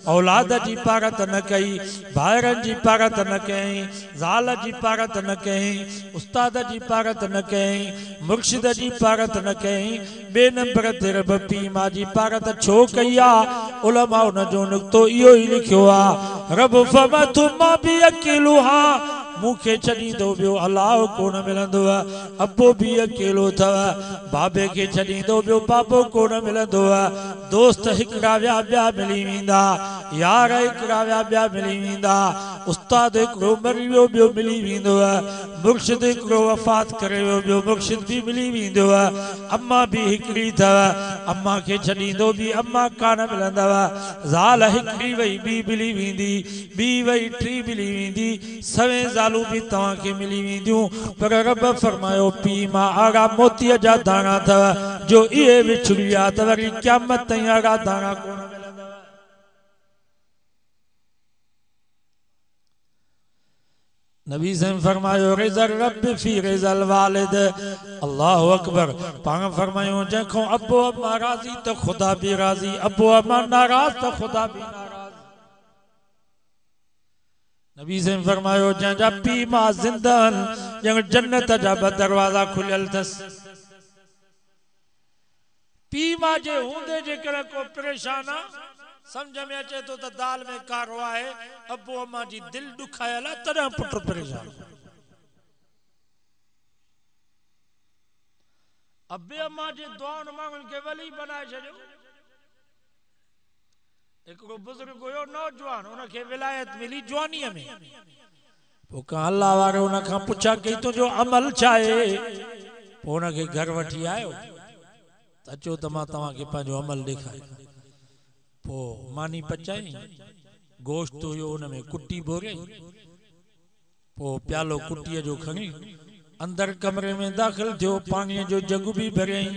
औलाद जी पारत न कई, भाइरनि जी पारत न कई, ज़ाल जी पारत न कई, उस्ताद जी पारत न कई, मुर्शिद जी पारत न कई। बे नंबर ते रब पी मां जी पारत छो कई आ? उलमा उन जो नुक्तो इहो ई लिखियो आ। रब फमतु मां बि अकेलो हा मूंखे छॾींदो ॿियो अलाह कोन मिलंदो आहे। अबो बि अकेलो अथव, बाबे खे छॾींदो ॿियो बाबो कोन मिलंदो आहे। दोस्त हिकिड़ा विया ॿिया मिली वेंदा, यार हिकिड़ा विया ॿिया मिली वेंदा, उस्ताद हिकिड़ो मरी वियो ॿियो मिली वेंदो आहे, मुर्शिद हिकिड़ो वफ़ात करे वियो ॿियो मुर्शिद बि मिली वेंदो आहे। अम्मा बि हिकिड़ी अथव, अम्मा खे छॾींदो बि अम्मा कान मिलंदव। ज़ाल हिकिड़ी वई ॿी मिली वेंदी, ॿी वई टी मिली वेंदी, सवें ज़ालूं बि तव्हांखे मिली वेंदियूं। पर रब फरमायो पीउ मां आड़ा मोतीअ जा दाणा अथव, जो इहे विछड़ी आहे त वरी क़यामत ताईं आड़ा दाणा कोन मिलंदव। नबी से फरमायो रिज़ल रब फी रिज़ल वालिद। अल्लाहु अकबर। पाण फरमायो जंहिंखो अबो अम्मा राज़ी त ख़ुदा बि राज़ी, अबो अम्मा नाराज़ त ख़ुदा बि नाराज़। नबी से फरमायो जंहिंजा पीउ मां ज़िंदा आहिनि, ॼण जन्नत जा ब दरवाज़ा खुलियल अथसि। पीउ मां जे हूंदे जेकॾहिं को परेशान आहे, समझ में अचे तो त दाल में कारो आहे, अबो अम्मा जी दिल दुखायल आहे, तॾहिं पुट परेशान। अबे अम्मा जे दुआउनि माण्हुनि खे वली बनाए छॾियो। हिकिड़ो बुज़ुर्ग हुयो नौजवान, उनखे विलायत मिली जवानीअ में। पोइ का अल्लाह वारो उन खां पुछा कई तुंहिंजो अमल छा आहे? पोइ उनखे घर वठी आयो त अचो त मां तव्हांखे पंहिंजो अमल ॾेखारियां। पोइ मानी पचाई, गोश्त हुयो उनमें कुटी भोरे, पोइ प्यालो कुटीअ जो खणी अंदर कमरे में दाख़िल थियो, पाणीअ जो जग बि भरियईं।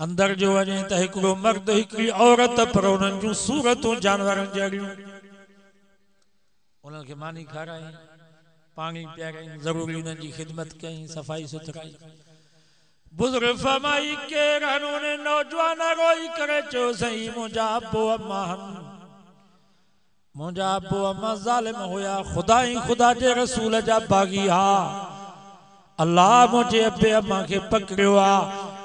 अंदर जो वञे त हिकिड़ो मर्द हिकिड़ी औरत, पर उन्हनि जूं सूरतूं जानवरनि जहिड़ियूं। उन्हनि खे मानी खाराई, पानी पियाराई, ज़रूरी उन्हनि जी ख़िदमत कई, सफ़ाई सुथराई। बुज़ुर्ग फरमाई केर उन्हें नौजवान रोई करे चयो सही मुंहिंजा अबो अम्मा आहिनि। मुंहिंजा अबो अम्मा ज़ालिम हुया, ख़ुदा ई ख़ुदा जे रसूल जा बाग़ी हा। अल्लाह मुंहिंजे अबे अम्मा खे पकड़ियो आहे,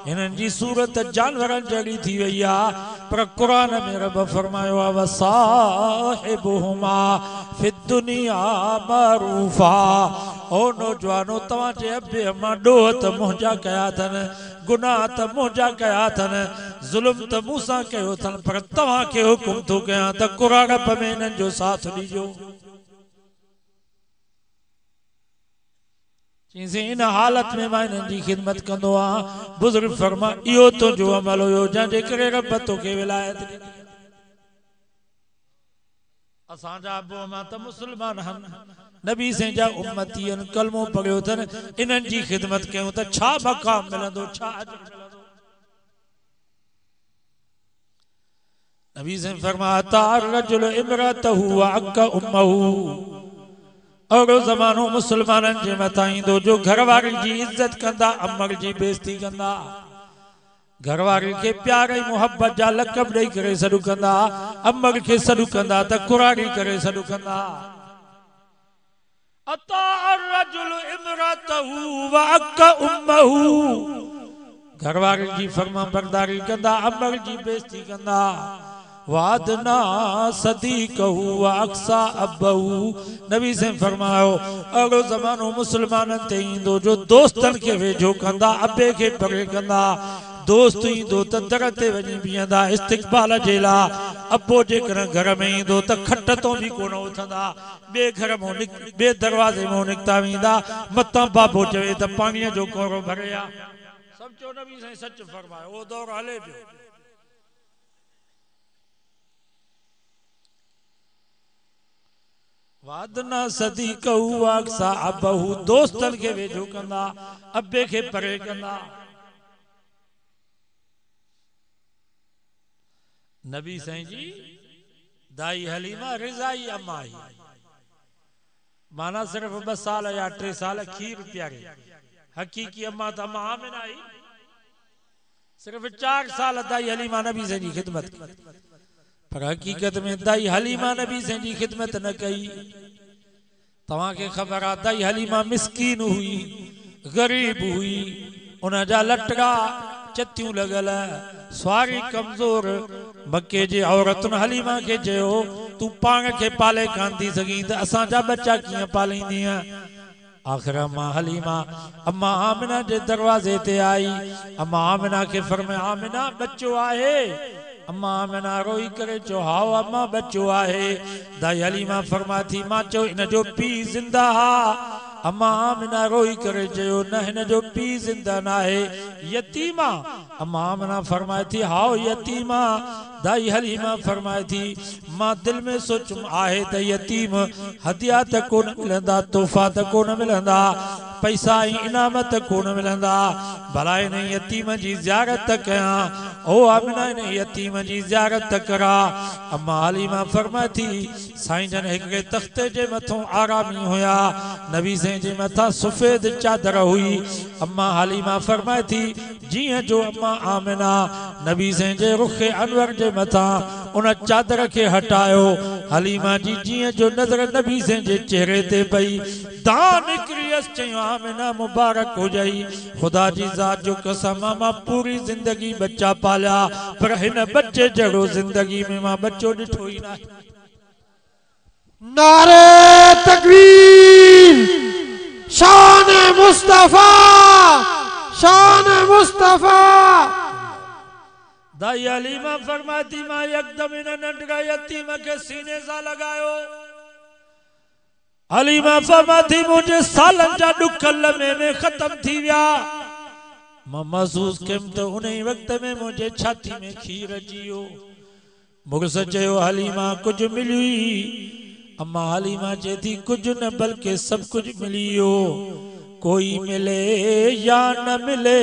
हिननि जी सूरत जानवरनि जहिड़ी थी वई आहे। पर क़ुरान में रब फरमायो आहे वसाहिबुहुमा फिद्दुनिया मारूफा। ओ नौजवानो तव्हांजे अबे अम्मा ॾोह त मुंहिंजा कया अथनि, गुनाह त मुंहिंजा कया अथनि, ज़ुल्म त मूंसां कयो अथनि, पर तव्हांखे हुकुम थो कयां त क़ुरान में हिननि जो साथ ॾिजो। इन हालत में मां इन्हनि जी ख़िदमत कंदो आहियां। बुज़ुर्ग फरमा इहो तुंहिंजो अमल हुयो जंहिंजे करे रब तोखे विलायत ॾिनी। असांजा अबो अम्मा त मुस्लमान आहिनि, नबी से जा उम्मती आहिनि, कलमो पढ़ियो अथनि, इन्हनि जी ख़िदमत कयूं त छा मक़ाम मिलंदो, छा अजर मिलंदो। नबी से फरमाया तार रजुल इमरतहु व अक उम्महु। अहिड़ो ज़मानो मुसलमाननि जे मथां ईंदो जो घरवारी जी इज़त कंदा, अमर जी बेइज़ती कंदा, घरवारी खे प्यार ऐं मोहब्बत जा लक़ब ॾेई करे सॾु कंदा, अमर खे सॾु कंदा त कुरारी करे सॾु कंदा। अता अर्रजुल इमरतहु व अक उम्महु। घरवारी जी फर्मा बरदारी कंदा, अमर जी बेइज़ती कंदा। वादना सदीकहु व अक्सा अबहु। नबी से फरमायो अहिड़ो ज़मानो मुसलमाननि ते ईंदो जो दोस्तनि खे वेझो कंदा, अबे खे परे कंदा। दोस्त ईंदो त दर ते वञी बीहंदा इस्तक़बाल जे लाइ। अबो जेकॾहिं घर में ईंदो त खट तो बि कोन उथंदा, ॿिए घर मां ॿिए दरवाज़े मां निकिता वेंदा। मतां बाबो चवे त पाणीअ जो कोरो भरे आ। सम्झो नबी साईं सच फरमायो, उहो दौर हले पियो। वादना सदी कहू अक्सा अबहू दोस्तन के वेझो कंदा अबे के परे कंदा। नबी साईं जी दाई हलीमा रिजाई अम्मा आई माना सिर्फ 2 साल या 3 साल खीर प्यारे हकीकी अम्मा तो अम्मा आमिना आई सिर्फ 4 साल दाई हलीमा नबी साईं जी खिदमत पर हकीकत में दाई हलीमा नबी साईं जी खिदमत न कई। तव्हां के खबर आ दाई हलीमा मिस्कीन हुई गरीब हुई उन जा लटड़ा चतियूं लगल स्वारी कमजोर मक्के जे औरतुन हलीमा के चयो तू पाण के पाले कान थी सघीं त असां जा बच्चा कीअं पालींदीअ। आखिर अम्मा हलीमा अम्मा आमिना जे दरवाजे ते आई। अम्मा आमिना के फरमाया आमिना बच्चो आहे। अम्मा आमिना रोई करे चो हाओ अम्मा बच्चो आहे। दाई हलीमा फरमा थी मां चो इन जो पी जिंदा हा। अम्मा आमिना रोई करे चयो न हिन जो पी जिंदा ना है यतीमा। अम्मा आमिना फरमाए थी हाओ यतीमा। दाई हलीमा फरमाए थी मां दिल में सोचुम आहे त यतीम हदिया त कोन मिलंदा तोहफा त कोन मिलंदा पैसा इनाम त कोन मिलंदा भला इन यतीम जी ज़ियारत कयां ओ आमिना इन यतीम जी ज़ियारत करा। अम्मा हलीमा फरमाए थी साईं जन एक तख्ते जे मथों आरामी हुया नबी साईं जे मथा सफेद चादर हुई। अम्मा हलीमा फरमाए थी जियां जो अम्मा आमिना नबी साईं जे रुखे अनवर जे मथा उन चादर के हटायो हलीमा जी जियां जो नजर नबी साईं जे चेहरे ते पई दान निकरियस चयो आमिना मुबारक हो जाई खुदा जी जात जो कसम मां पूरी जिंदगी बच्चा पालिया पर हिन बच्चे जड़ो जिंदगी में मां बच्चो डिठो ही ना। नारे तकबीर शान मुस्तफा शान मुस्तफा। दाई हलीमा फरमाती मां एकदम इन नंढड़ा यतीम के सीने सा लगायो। हलीमा फरमाती मुझे सालन जा दुख लम्हे में खत्म थी विया। मां महसूस कयम त उन वक्त में मुझे छाती में खीर अचियो। मुगस चयो हलीमा कुछ मिली। अम्मा हलीमा चए थी कुछ न बल्कि सब कुछ मिलियो। कोई मिले या न मिले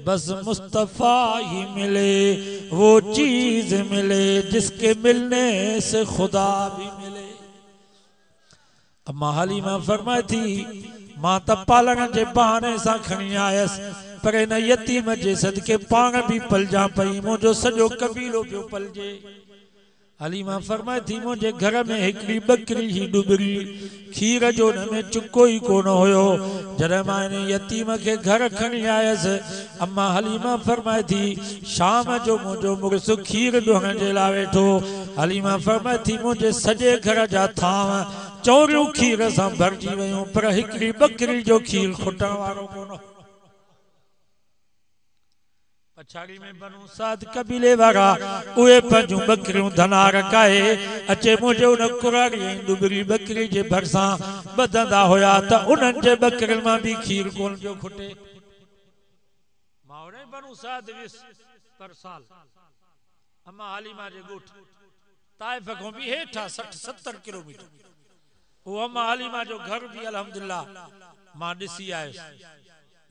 बस मुस्तफा ही मिले वो चीज मिले जिसके मिलने से खुदा भी मिले। अम्मा हलीमा फरमाए थी मां त पालण जे बहाने सां खणी आयस पर इन यतीम जे सदके पाण भी पलजा पई मुझो सॼो कबीलो पियो पलजे। हलीमा फरमाए थी मुझे घर में हिकड़ी बकरी ही डुबरी खीर जो न में चुको ही कोन होयो। जॾहिं मां इन यतीम के घर खणी आयस अम्मा हलीमा फरमाए थी शाम जो मुझो मुड़स खीर ॾोहण जे लाइ वेठो। हलीमा फरमाए थी मुझे सॼे घर जा थांव चौरियूं खीर सां भरजी वयूं पर हिकड़ी बकरी जो खीर खुटण वारो कोन। पछाड़ी में बनु साद कबीले वारा उहे पंहिंजूं बकरियूं धना रकाए अचे मुझे उन कुराड़ी डुबरी बकरी जे भरसां ॿधंदा हुया त उन्हनि जे बकरियुनि मां भी खीर कोन पियो खुटे। मावरे बनु साद विस पर साल अम्मा हलीमा जे ॻोठ ताइफ खां भी हेठा 60-70 किलोमीटर वो अम्मा हलीमा जो घर भी अल्हम्दुलिल्लाह मां ॾिसी आयुसि।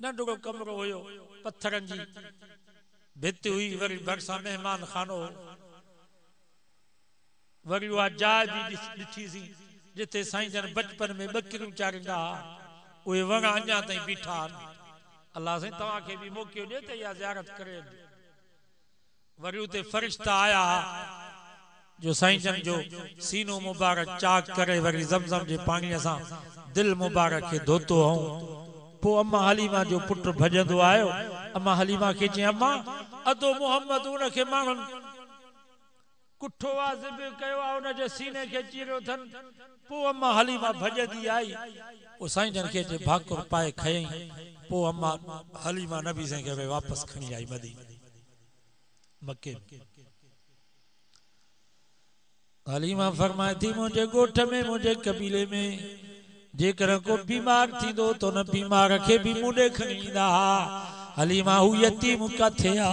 नंढड़ो कमरो हुयो पत्थरनि जी भित हुई वरी भरसा मेहमान खानो वरी उहा जाइ भी ॾिठी सी जिथे साईं जन बचपन में बकरियूं चारींदा उहे वण अञा ताईं बीठा अल्लाह साईं तव्हां खे भी मौक़ो ॾे त इहा ज़ियारत करे। वरी उते फरिश्ता आया जो साईं जन जो सीनो मुबारक चाक करे वरी ज़मज़म जे पाणीअ सां दिल मुबारक के धोतो हूं। पो अम्मा हलीमा जो पुट भजंदो आयो। अम्मा हलीमा के चई अम्मा अदो मोहम्मद उन के मांगन कुठो वाज़िब कयो आ उन जे सीने के चीरो थन। पो अम्मा हलीमा भजदी आई ओ साईं जन के भाकुर पाए खयई। पो अम्मा हलीमा नबी साईं के वापस खणी आई मक्के। हलीमा फरमाए थी मुझे गोठ में मुझे कबीले में जेकर को बीमार थी दो तो न बीमार के भी मुंडे खणींदा। हलीमा हु यतीम काथे आ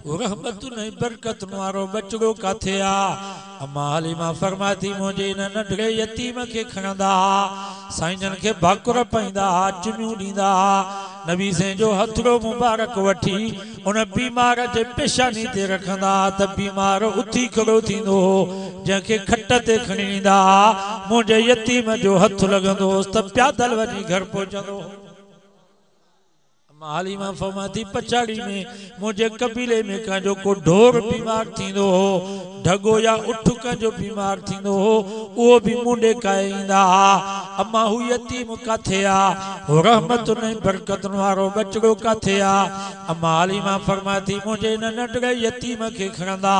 रहमत न बरकत वारो बचड़ो काथे आ। अम्मा हलीमा फरमाती मुझे इन नंढड़े यतीम के खणंदा साईंजन के भाकुर पाईंदा चुमियूं ॾींदा नबी से जो हथड़ो मुबारक वठी उन बीमार जे पेशानी ते रखंदा त बीमार उथी खड़ो थींदो जंहिंखे खट ते खणी ईंदा मुंहिंजे यतीम जो हथ लॻंदो त प्यादल वञी घर पहुचंदो। हलीमा फरमाती पछाड़ी में मुझे कबीले में कंहिंजो को ढोर बीमार थींदो हो ढगो या उठ कंहिंजो बीमार थींदो हो उहो भी मुंडे काए ईंदा अम्मा हू यतीम काथे आ रहमत ने बरकत वारो बचड़ो काथे आ अम्मा हलीमा फरमाती मुझे इन नंढड़े यतीम के खणंदा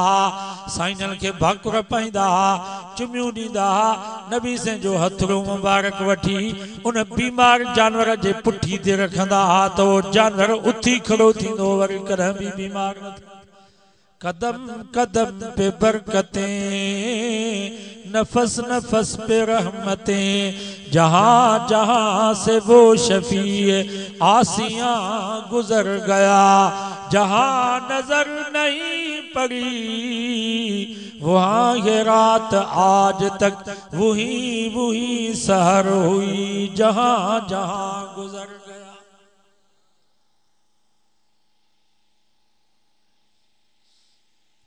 साईंजन के भाकुर पाईंदा चुमियूं ॾींदा नबी से जो हथड़ो मुबारक वठी उन बीमार जानवर जे पुठी ते रखंदा तो जानवर उथी खड़ो थींदो वरी कॾहिं भी बीमार न कदम कदम पे बरकतें नफस नफस पे रहमतें जहां जहां से वो शफी आसियां गुजर गया जहां नजर नहीं पड़ी वहां ये रात आज तक वही वही सहर हुई जहां जहां गुजर गया।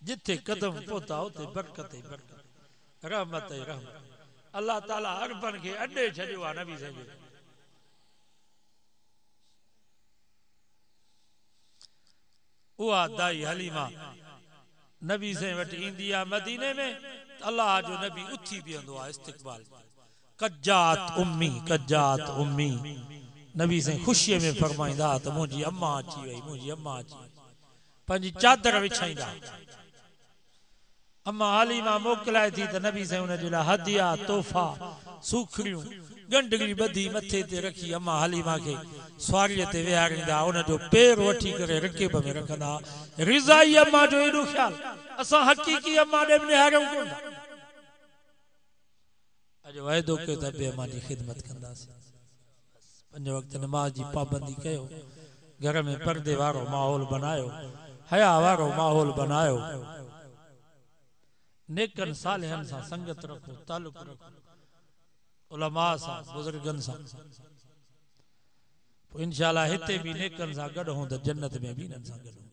जिथे कदम पहुता उते बरकत ही बरकत रहमत ही रहमत अल्लाह ताला अरबन के अड्डे छड़ियो आ नबी से उहा दाई हलीमा नबी से वटि ईंदी आ मदीने में अल्लाह जो नबी उथी बीहंदो आ इस्तकबाल कज्जात उम्मी नबी से खुशी में फरमाईंदा त मुंहिंजी अम्मा अची वई मुंहिंजी अम्मा अची पंहिंजी चादर विछाईंदा अम्मा हलीमा मोकलाए थी त नबी से उन जे लाइ हदिया तोहफा सूखड़ियूं गंडगी बधी मथे ते रखी अम्मा हलीमा के स्वारीअ ते विहारींदा उन जो पेर वठी करे रकेब में रखंदा रिज़ाई अम्मा जो एॾो ख्याल असां हकीकी अम्मा ॾे निहारियूं कोन अॼु वाइदो कयो त ॿिए अम्मा जी ख़िदमत कंदासीं पंज वक्त नमाज जी पाबंदी कयो घर में पर्दे वारो माहौल बनायो हया वारो माहौल बनायो नेकन सालिहन सा संगत रखो ताल्लुक रखो उलमा सा बुजुर्गन सा इंशाअल्लाह हिते भी नेकन सा गड हो त जन्नत में भी नन सा गड